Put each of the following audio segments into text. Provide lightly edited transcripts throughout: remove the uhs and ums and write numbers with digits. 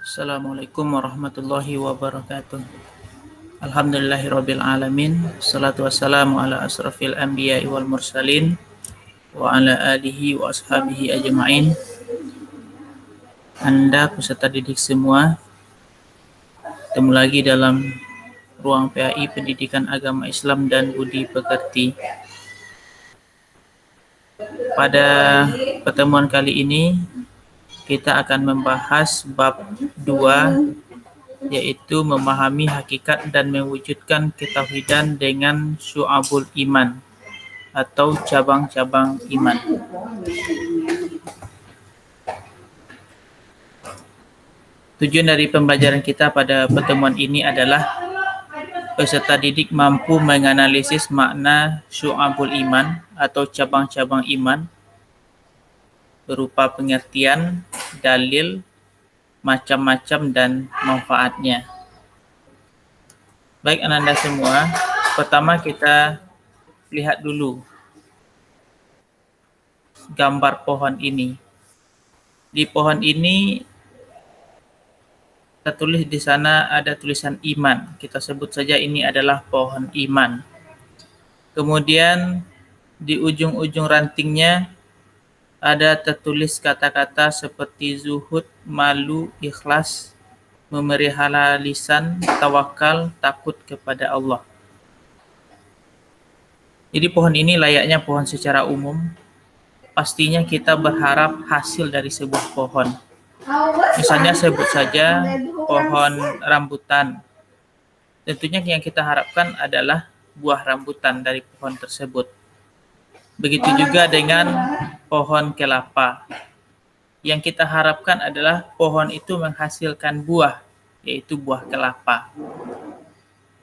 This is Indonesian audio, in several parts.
Assalamualaikum warahmatullahi wabarakatuh. Alhamdulillahirabbil alamin. Salatu wassalamu ala asrafil anbiya'i wal mursalin wa ala alihi wa ashabihi ajma'in. Anda peserta didik semua, ketemu lagi dalam ruang PAI Pendidikan Agama Islam dan Budi Pekerti. Pada pertemuan kali ini kita akan membahas bab 2, yaitu memahami hakikat dan mewujudkan ketauhidan dengan syu'abul iman atau cabang-cabang iman. Tujuan dari pembelajaran kita pada pertemuan ini adalah peserta didik mampu menganalisis makna syu'abul iman atau cabang-cabang iman berupa pengertian, dalil, macam-macam dan manfaatnya. Baik Anda semua, pertama kita lihat dulu gambar pohon ini. Di pohon ini tertulis di sana ada tulisan iman. Kita sebut saja ini adalah pohon iman. Kemudian di ujung-ujung rantingnya ada tertulis kata-kata seperti zuhud, malu, ikhlas, memelihara lisan, tawakal, takut kepada Allah. Jadi pohon ini layaknya pohon secara umum. Pastinya kita berharap hasil dari sebuah pohon. Misalnya sebut saja pohon rambutan. Tentunya yang kita harapkan adalah buah rambutan dari pohon tersebut. Begitu juga dengan pohon kelapa. Yang kita harapkan adalah pohon itu menghasilkan buah, yaitu buah kelapa.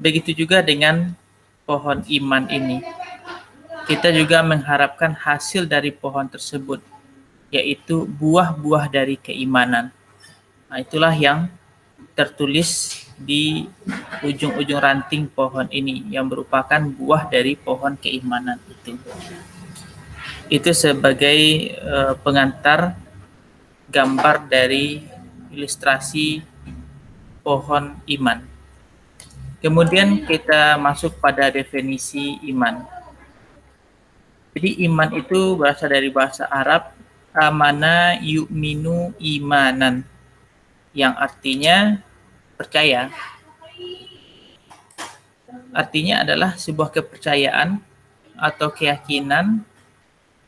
Begitu juga dengan pohon iman ini. Kita juga mengharapkan hasil dari pohon tersebut, yaitu buah-buah dari keimanan. Nah, itulah yang tertulis di ujung-ujung ranting pohon ini, yang merupakan buah dari pohon keimanan itu. Itu sebagai pengantar gambar dari ilustrasi pohon iman. Kemudian kita masuk pada definisi iman. Jadi iman itu berasal dari bahasa Arab amana yu'minu imanan, yang artinya percaya. Artinya adalah sebuah kepercayaan atau keyakinan,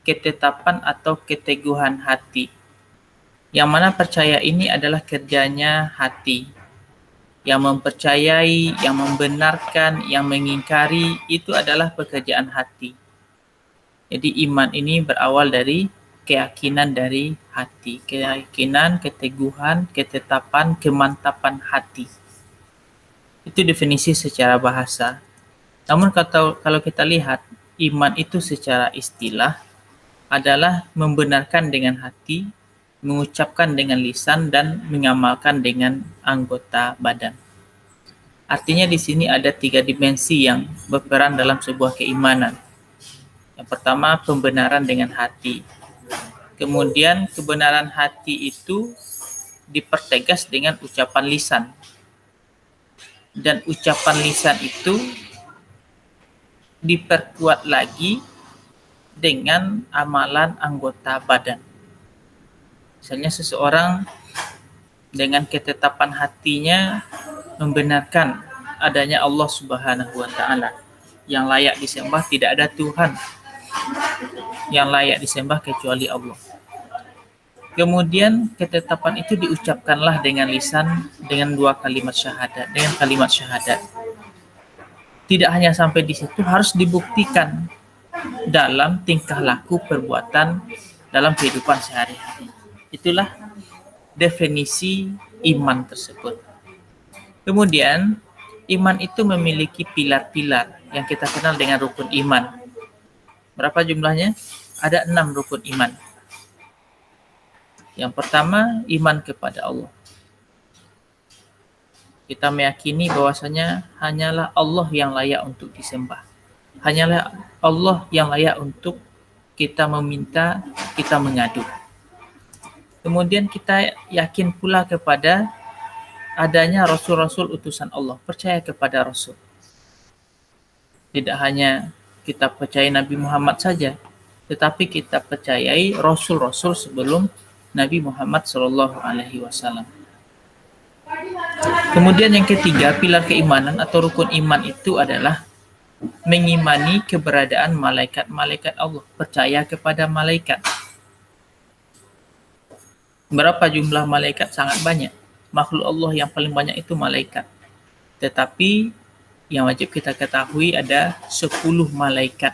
ketetapan atau keteguhan hati. Yang mana percaya ini adalah kerjanya hati. Yang mempercayai, yang membenarkan, yang mengingkari, itu adalah pekerjaan hati. Jadi iman ini berawal dari keyakinan dari hati. Keyakinan, keteguhan, ketetapan, kemantapan hati. Itu definisi secara bahasa. Namun kalau kita lihat, iman itu secara istilah adalah membenarkan dengan hati, mengucapkan dengan lisan, dan mengamalkan dengan anggota badan. Artinya di sini ada 3 dimensi yang berperan dalam sebuah keimanan. Yang pertama, pembenaran dengan hati. Kemudian kebenaran hati itu dipertegas dengan ucapan lisan. Dan ucapan lisan itu diperkuat lagi dengan amalan anggota badan. Misalnya seseorang dengan ketetapan hatinya membenarkan adanya Allah Subhanahu wa taala. Yang layak disembah, tidak ada Tuhan yang layak disembah kecuali Allah. Kemudian ketetapan itu diucapkanlah dengan lisan dengan 2 kalimat syahadat, dengan kalimat syahadat. Tidak hanya sampai di situ, harus dibuktikan dalam tingkah laku perbuatan dalam kehidupan sehari-hari. Itulah definisi iman tersebut. Kemudian iman itu memiliki pilar-pilar yang kita kenal dengan rukun iman. Berapa jumlahnya? Ada 6 rukun iman. Yang pertama, iman kepada Allah. Kita meyakini bahwasanya hanyalah Allah yang layak untuk disembah. Hanyalah Allah yang layak untuk kita meminta, kita mengadu. Kemudian kita yakin pula kepada adanya rasul-rasul utusan Allah, percaya kepada rasul. Tidak hanya kita percaya Nabi Muhammad saja, tetapi kita percayai rasul-rasul sebelum Nabi Muhammad SAW. Kemudian yang ketiga, pilar keimanan atau rukun iman itu adalah mengimani keberadaan malaikat-malaikat Allah, percaya kepada malaikat. Berapa jumlah malaikat? Sangat banyak. Makhluk Allah yang paling banyak itu malaikat. Tetapi yang wajib kita ketahui ada 10 malaikat.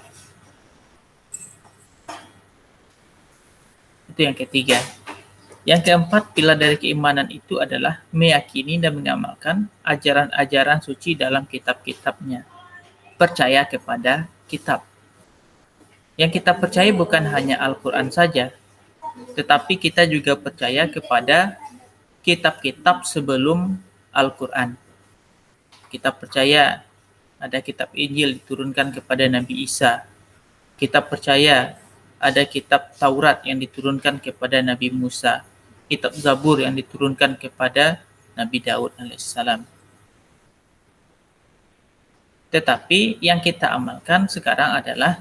Itu yang ketiga. Yang keempat, pilar dari keimanan itu adalah meyakini dan mengamalkan ajaran-ajaran suci dalam kitab-kitabnya. Percaya kepada kitab. Yang kita percaya bukan hanya Al-Quran saja, tetapi kita juga percaya kepada kitab-kitab sebelum Al-Quran. Kita percaya ada kitab Injil diturunkan kepada Nabi Isa. Kita percaya ada kitab Taurat yang diturunkan kepada Nabi Musa. Kitab Zabur yang diturunkan kepada Nabi Daud alaihissalam. Tetapi yang kita amalkan sekarang adalah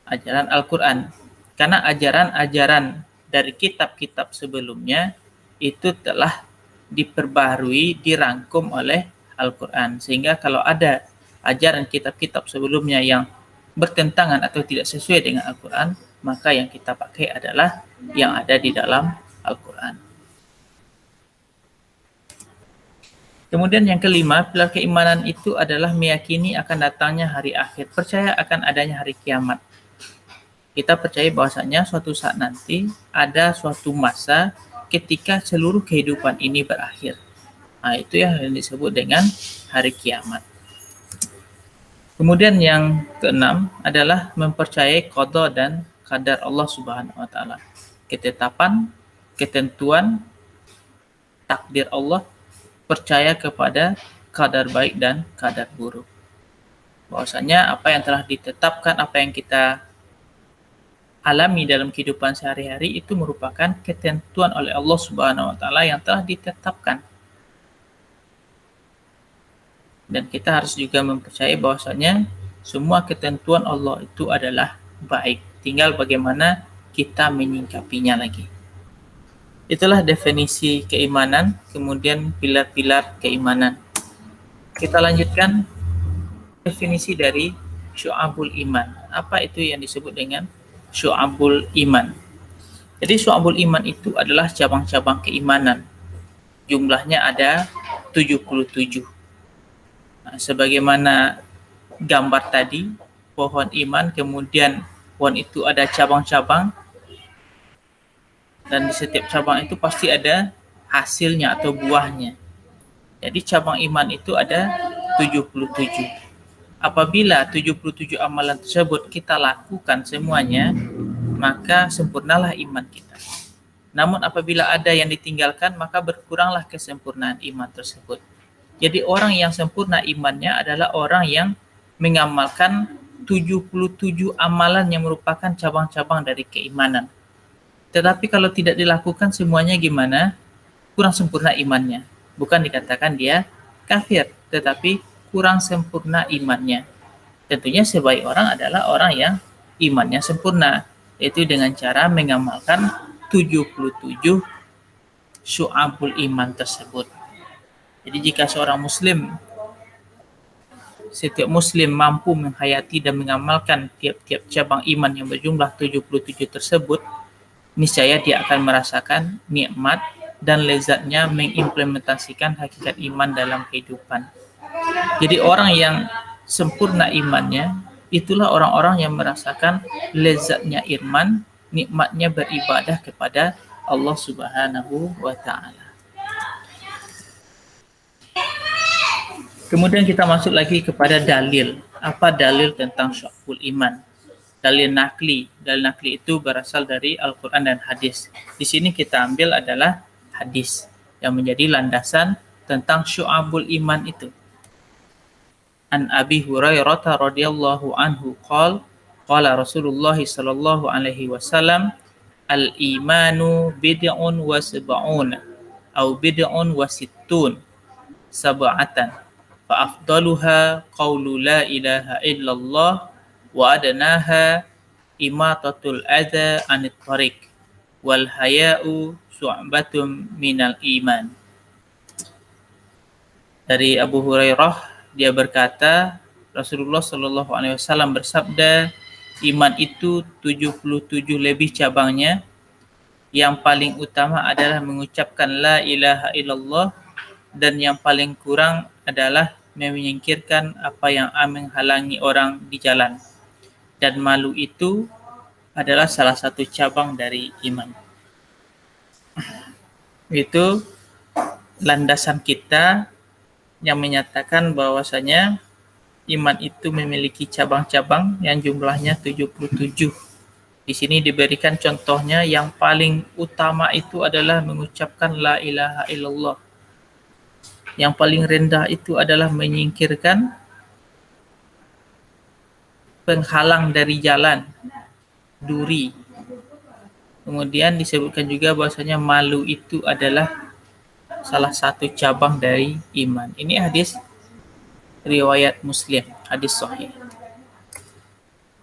ajaran Al-Quran. Karena ajaran-ajaran dari kitab-kitab sebelumnya itu telah diperbaharui, dirangkum oleh Al-Quran. Sehingga kalau ada ajaran kitab-kitab sebelumnya yang bertentangan atau tidak sesuai dengan Al-Quran, maka yang kita pakai adalah yang ada di dalam Al-Quran. Kemudian yang kelima, pilar keimanan itu adalah meyakini akan datangnya hari akhir, percaya akan adanya hari kiamat. Kita percaya bahwasanya suatu saat nanti ada suatu masa ketika seluruh kehidupan ini berakhir. Nah, itu yang disebut dengan hari kiamat. Kemudian yang keenam adalah mempercayai qada dan qadar Allah Subhanahu wa taala. Ketetapan, ketentuan, takdir Allah, percaya kepada qadar baik dan qadar buruk. Bahwasanya apa yang telah ditetapkan, apa yang kita alami dalam kehidupan sehari-hari itu merupakan ketentuan oleh Allah Subhanahu wa taala yang telah ditetapkan. Dan kita harus juga mempercayai bahwasanya semua ketentuan Allah itu adalah baik. Tinggal bagaimana kita menyingkapinya lagi. Itulah definisi keimanan, kemudian pilar-pilar keimanan. Kita lanjutkan definisi dari syu'abul iman. Apa itu yang disebut dengan syu'abul iman? Jadi syu'abul iman itu adalah cabang-cabang keimanan. Jumlahnya ada 77. Nah, sebagaimana gambar tadi, pohon iman, kemudian pohon itu ada cabang-cabang, dan di setiap cabang itu pasti ada hasilnya atau buahnya. Jadi cabang iman itu ada 77. Apabila 77 amalan tersebut kita lakukan semuanya, maka sempurnalah iman kita. Namun apabila ada yang ditinggalkan, maka berkuranglah kesempurnaan iman tersebut. Jadi orang yang sempurna imannya adalah orang yang mengamalkan 77 amalan yang merupakan cabang-cabang dari keimanan. Tetapi kalau tidak dilakukan semuanya gimana? Kurang sempurna imannya. Bukan dikatakan dia kafir, tetapi kurang sempurna imannya. Tentunya sebaik orang adalah orang yang imannya sempurna, yaitu dengan cara mengamalkan 77 syu'abul iman tersebut. Jadi jika seorang muslim, setiap muslim mampu menghayati dan mengamalkan tiap-tiap cabang iman yang berjumlah 77 tersebut, niscaya dia akan merasakan nikmat dan lezatnya mengimplementasikan hakikat iman dalam kehidupan. Jadi orang yang sempurna imannya, itulah orang-orang yang merasakan lezatnya iman, nikmatnya beribadah kepada Allah Subhanahu wa ta'ala. Kemudian kita masuk lagi kepada dalil. Apa dalil tentang syu'abul iman? Dalil nakli. Dalil nakli itu berasal dari Al-Quran dan hadis. Di sini kita ambil adalah hadis yang menjadi landasan tentang syu'abul iman itu. An Abi Hurairah radhiyallahu anhu qala Rasulullah sallallahu alaihi wasallam al-imanu bid'un wa sab'un au bid'un wa sittun sab'atan fa afdaluha qaulu la ilaha illallah wa adnaha imatatul adza anit tariq wal haya'u su'batum minal iman. Dari Abu Hurairah, dia berkata, Rasulullah Shallallahu Alaihi Wasallam bersabda, iman itu 77 lebih cabangnya. Yang paling utama adalah mengucapkan la ilaha illallah, dan yang paling kurang adalah menyingkirkan apa yang menghalangi orang di jalan. Dan malu itu adalah salah satu cabang dari iman. Itu landasan kita yang menyatakan bahwasanya iman itu memiliki cabang-cabang yang jumlahnya 77. Di sini diberikan contohnya, yang paling utama itu adalah mengucapkan la ilaha illallah. Yang paling rendah itu adalah menyingkirkan penghalang dari jalan, duri. Kemudian disebutkan juga bahwasanya malu itu adalah salah satu cabang dari iman. Ini hadis riwayat Muslim, hadis sahih.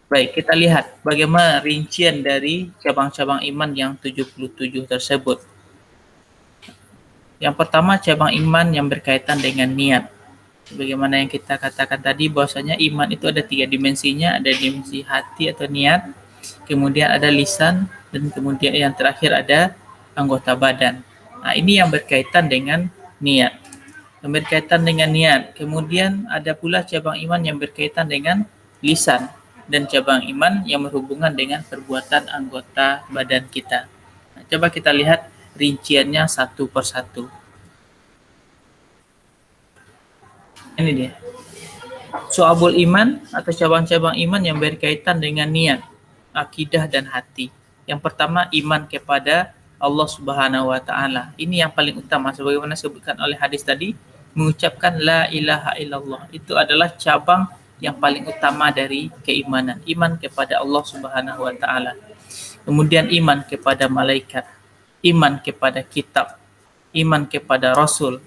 Baik, kita lihat bagaimana rincian dari cabang-cabang iman yang 77 tersebut. Yang pertama, cabang iman yang berkaitan dengan niat. Bagaimana yang kita katakan tadi, bahwasanya iman itu ada 3 dimensinya, ada dimensi hati atau niat, kemudian ada lisan, dan kemudian yang terakhir ada anggota badan. Nah, ini yang berkaitan dengan niat. Yang berkaitan dengan niat. Kemudian ada pula cabang iman yang berkaitan dengan lisan, dan cabang iman yang berhubungan dengan perbuatan anggota badan kita. Nah, coba kita lihat rinciannya satu persatu. Ini dia. Syu'abul iman atau cabang-cabang iman yang berkaitan dengan niat, akidah dan hati. Yang pertama, iman kepada Allah Subhanahu wa taala. Ini yang paling utama sebagaimana disebutkan oleh hadis tadi, mengucapkan la ilaha illallah. Itu adalah cabang yang paling utama dari keimanan, iman kepada Allah Subhanahu wa taala. Kemudian iman kepada malaikat, iman kepada kitab, iman kepada rasul,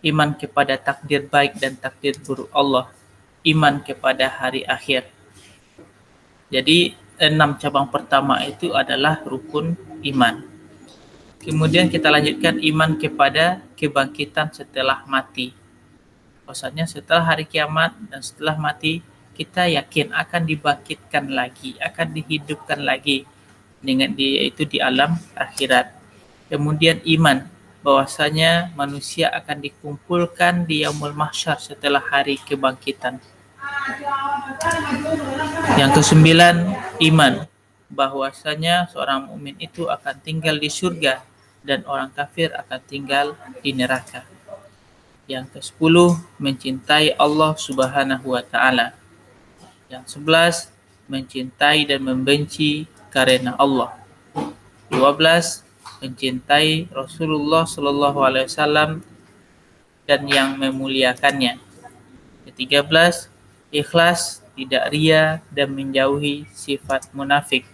iman kepada takdir baik dan takdir buruk Allah, iman kepada hari akhir. Jadi 6 cabang pertama itu adalah rukun iman. Kemudian kita lanjutkan iman kepada kebangkitan setelah mati. Maksudnya setelah hari kiamat dan setelah mati, kita yakin akan dibangkitkan lagi, akan dihidupkan lagi dengan yaitu di alam akhirat. Kemudian iman bahwasanya manusia akan dikumpulkan di yaumul mahsyar setelah hari kebangkitan. Yang ke-9, iman bahwasanya seorang mukmin itu akan tinggal di surga dan orang kafir akan tinggal di neraka. Yang ke-10, mencintai Allah Subhanahu wa taala. Yang 11, mencintai dan membenci karena Allah. 12, mencintai Rasulullah Shallallahu alaihi wasallam dan yang memuliakannya. Ke-13, ikhlas, tidak ria dan menjauhi sifat munafik.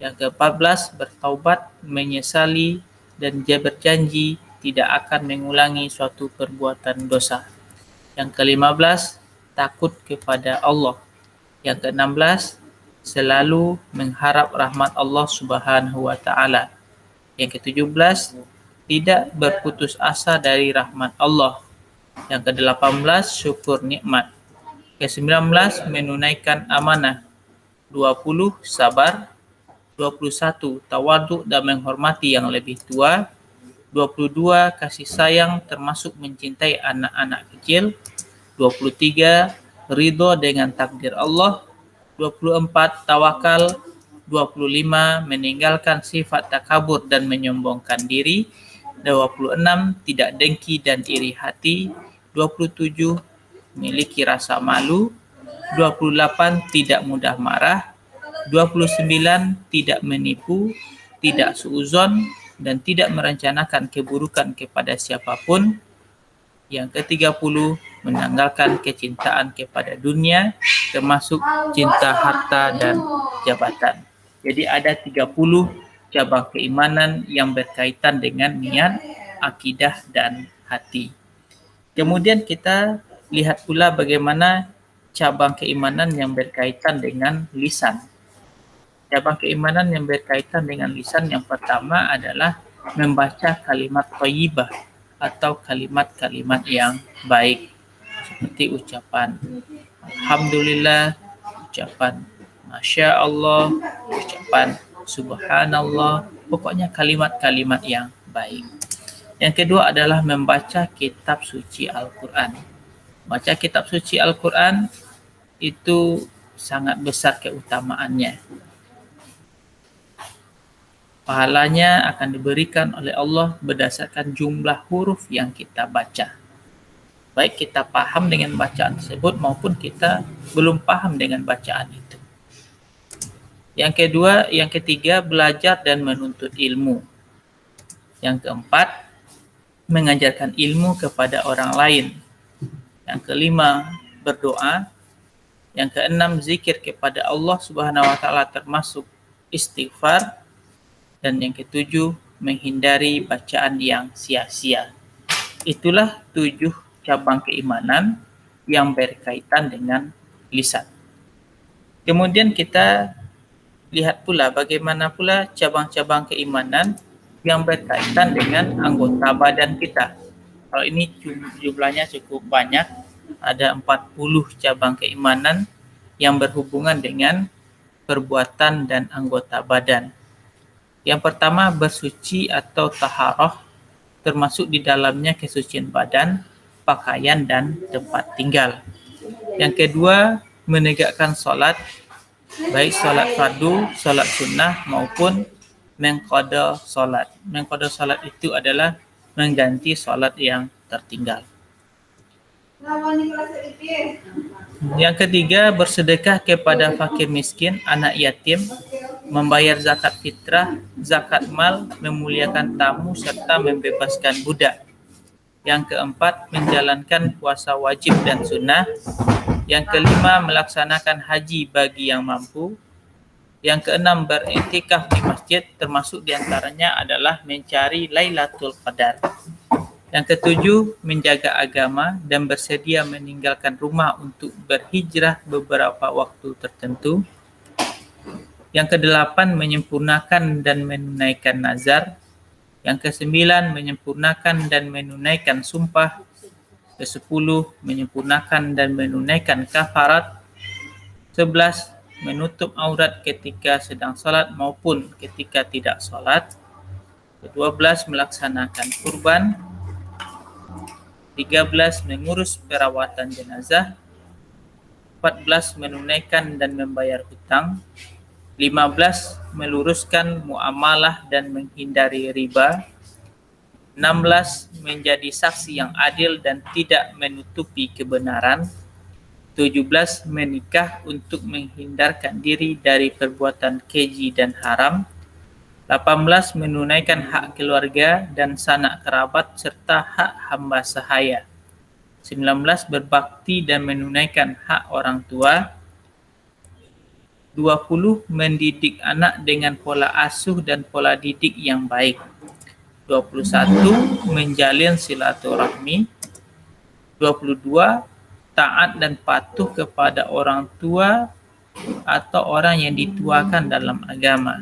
Yang ke-14, bertaubat, menyesali dan dia berjanji tidak akan mengulangi suatu perbuatan dosa. Yang ke-15, takut kepada Allah. Yang ke-16, selalu mengharap rahmat Allah Subhanahu wa taala. Yang ke-17, tidak berputus asa dari rahmat Allah. Yang ke-18, syukur nikmat. Ke-19, menunaikan amanah. 20, sabar. 21, tawadhu dan menghormati yang lebih tua. 22, kasih sayang termasuk mencintai anak-anak kecil. 23, ridho dengan takdir Allah. 24, tawakal. 25, meninggalkan sifat takabur dan menyombongkan diri. 26, tidak dengki dan iri hati. 27, memiliki rasa malu. 28, tidak mudah marah. 29, tidak menipu, tidak suuzon, dan tidak merencanakan keburukan kepada siapapun. Yang ke-30, menanggalkan kecintaan kepada dunia, termasuk cinta harta dan jabatan. Jadi ada 30 cabang keimanan yang berkaitan dengan niat, akidah dan hati. Kemudian kita lihat pula bagaimana cabang keimanan yang berkaitan dengan lisan. Cabang keimanan yang berkaitan dengan lisan yang pertama adalah membaca kalimat thayyibah atau kalimat-kalimat yang baik, seperti ucapan Alhamdulillah, ucapan Masya Allah, ucapan Subhanallah, pokoknya kalimat-kalimat yang baik. Yang kedua adalah membaca kitab suci Al-Quran. Baca kitab suci Al-Quran itu sangat besar keutamaannya. Pahalanya akan diberikan oleh Allah berdasarkan jumlah huruf yang kita baca. Baik kita paham dengan bacaan tersebut maupun kita belum paham dengan bacaan itu. Yang ketiga, belajar dan menuntut ilmu. Yang keempat, mengajarkan ilmu kepada orang lain. Yang kelima, berdoa. Yang keenam, zikir kepada Allah Subhanahu wa taala termasuk istighfar. Dan yang ketujuh, menghindari bacaan yang sia-sia. Itulah 7 cabang keimanan yang berkaitan dengan lisan. Kemudian kita lihat pula bagaimana pula cabang-cabang keimanan yang berkaitan dengan anggota badan kita. Kalau ini jumlahnya cukup banyak, ada 40 cabang keimanan yang berhubungan dengan perbuatan dan anggota badan. Yang pertama, bersuci atau taharah, termasuk di dalamnya kesucian badan, pakaian, dan tempat tinggal. Yang kedua, menegakkan sholat, baik sholat fardu, sholat sunnah, maupun mengqada sholat. Mengqada sholat itu adalah mengganti sholat yang tertinggal. Yang ketiga, bersedekah kepada fakir miskin, anak yatim, membayar zakat fitrah, zakat mal, memuliakan tamu, serta membebaskan budak. Yang keempat, menjalankan puasa wajib dan sunnah. Yang kelima, melaksanakan haji bagi yang mampu. Yang keenam, beriktikaf di masjid, termasuk diantaranya adalah mencari Lailatul Qadar. Yang ketujuh, menjaga agama dan bersedia meninggalkan rumah untuk berhijrah beberapa waktu tertentu. Yang kedelapan, menyempurnakan dan menunaikan nazar. Yang kesembilan, menyempurnakan dan menunaikan sumpah. Kesepuluh, menyempurnakan dan menunaikan kafarat. 11, menutup aurat ketika sedang salat maupun ketika tidak salat. 12, melaksanakan kurban. 13, mengurus perawatan jenazah. 14, menunaikan dan membayar hutang. 15, meluruskan muamalah dan menghindari riba. 16, menjadi saksi yang adil dan tidak menutupi kebenaran. 17, menikah untuk menghindarkan diri dari perbuatan keji dan haram. 18, menunaikan hak keluarga dan sanak kerabat serta hak hamba sahaya. 19, berbakti dan menunaikan hak orang tua. 20, mendidik anak dengan pola asuh dan pola didik yang baik. 21, menjalin silaturahmi. 22, taat dan patuh kepada orang tua atau orang yang dituakan dalam agama.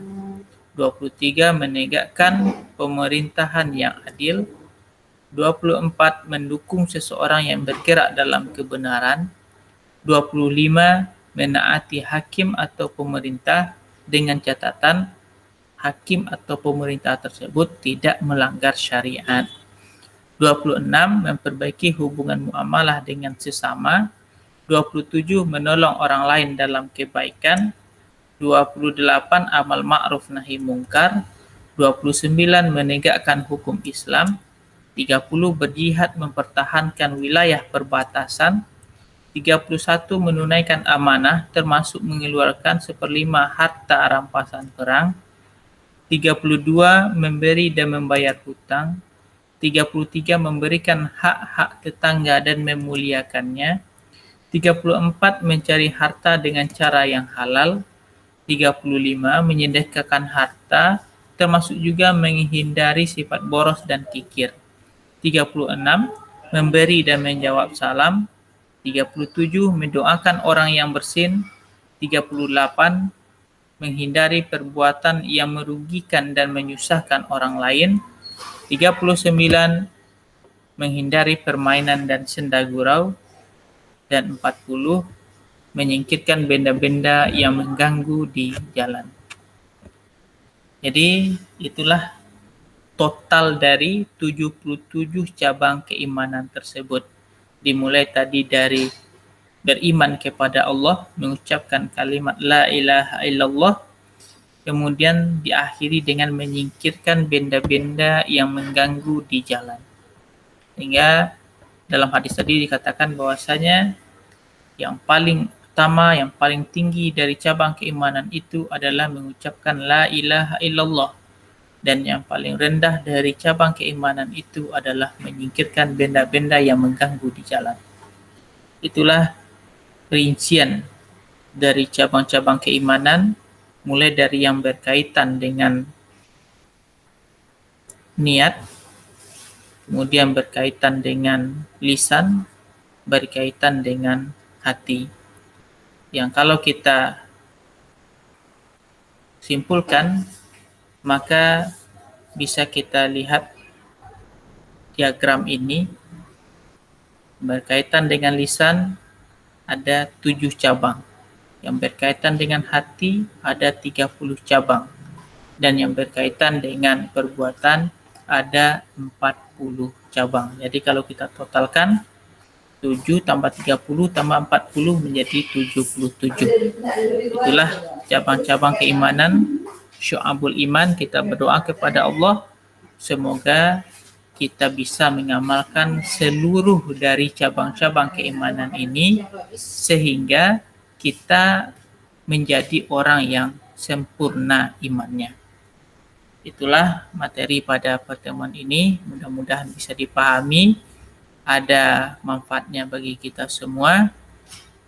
23, menegakkan pemerintahan yang adil. 24, mendukung seseorang yang bergerak dalam kebenaran. 25, menaati hakim atau pemerintah dengan catatan hakim atau pemerintah tersebut tidak melanggar syariat. 26, memperbaiki hubungan muamalah dengan sesama. 27, menolong orang lain dalam kebaikan. 28, amal ma'ruf nahi mungkar. 29, menegakkan hukum Islam. 30, berjihad mempertahankan wilayah perbatasan. 31, menunaikan amanah termasuk mengeluarkan 1/5 harta rampasan perang. 32, memberi dan membayar hutang. 33, memberikan hak-hak tetangga dan memuliakannya. 34, mencari harta dengan cara yang halal. 35, menyedekahkan harta termasuk juga menghindari sifat boros dan kikir. 36. Memberi dan menjawab salam. 37. Mendoakan orang yang bersin. 38. Menghindari perbuatan yang merugikan dan menyusahkan orang lain. 39. Menghindari permainan dan senda gurau. Dan 40. Menyingkirkan benda-benda yang mengganggu di jalan. Jadi itulah total dari 77 cabang keimanan tersebut. Dimulai tadi dari beriman kepada Allah, mengucapkan kalimat la ilaha illallah, kemudian diakhiri dengan menyingkirkan benda-benda yang mengganggu di jalan. Sehingga dalam hadis tadi dikatakan bahwasanya yang paling utama, yang paling tinggi dari cabang keimanan itu adalah mengucapkan la ilaha illallah. Dan yang paling rendah dari cabang keimanan itu adalah menyingkirkan benda-benda yang mengganggu di jalan. Itulah rincian dari cabang-cabang keimanan, mulai dari yang berkaitan dengan niat, kemudian berkaitan dengan lisan, berkaitan dengan hati. Yang kalau kita simpulkan, maka bisa kita lihat diagram ini. Berkaitan dengan lisan ada 7 cabang. Yang berkaitan dengan hati ada 30 cabang. Dan yang berkaitan dengan perbuatan ada 40 cabang. Jadi kalau kita totalkan 7 tambah 30 tambah 40 menjadi 77. Itulah cabang-cabang keimanan, syu'abul iman. Kita berdoa kepada Allah semoga kita bisa mengamalkan seluruh dari cabang-cabang keimanan ini sehingga kita menjadi orang yang sempurna imannya. Itulah materi pada pertemuan ini, mudah-mudahan bisa dipahami, ada manfaatnya bagi kita semua.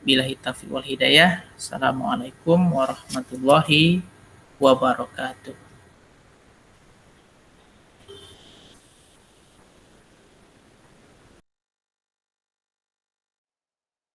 Billahi taufiq wal hidayah. Assalamualaikum warahmatullahi wabarakatuh.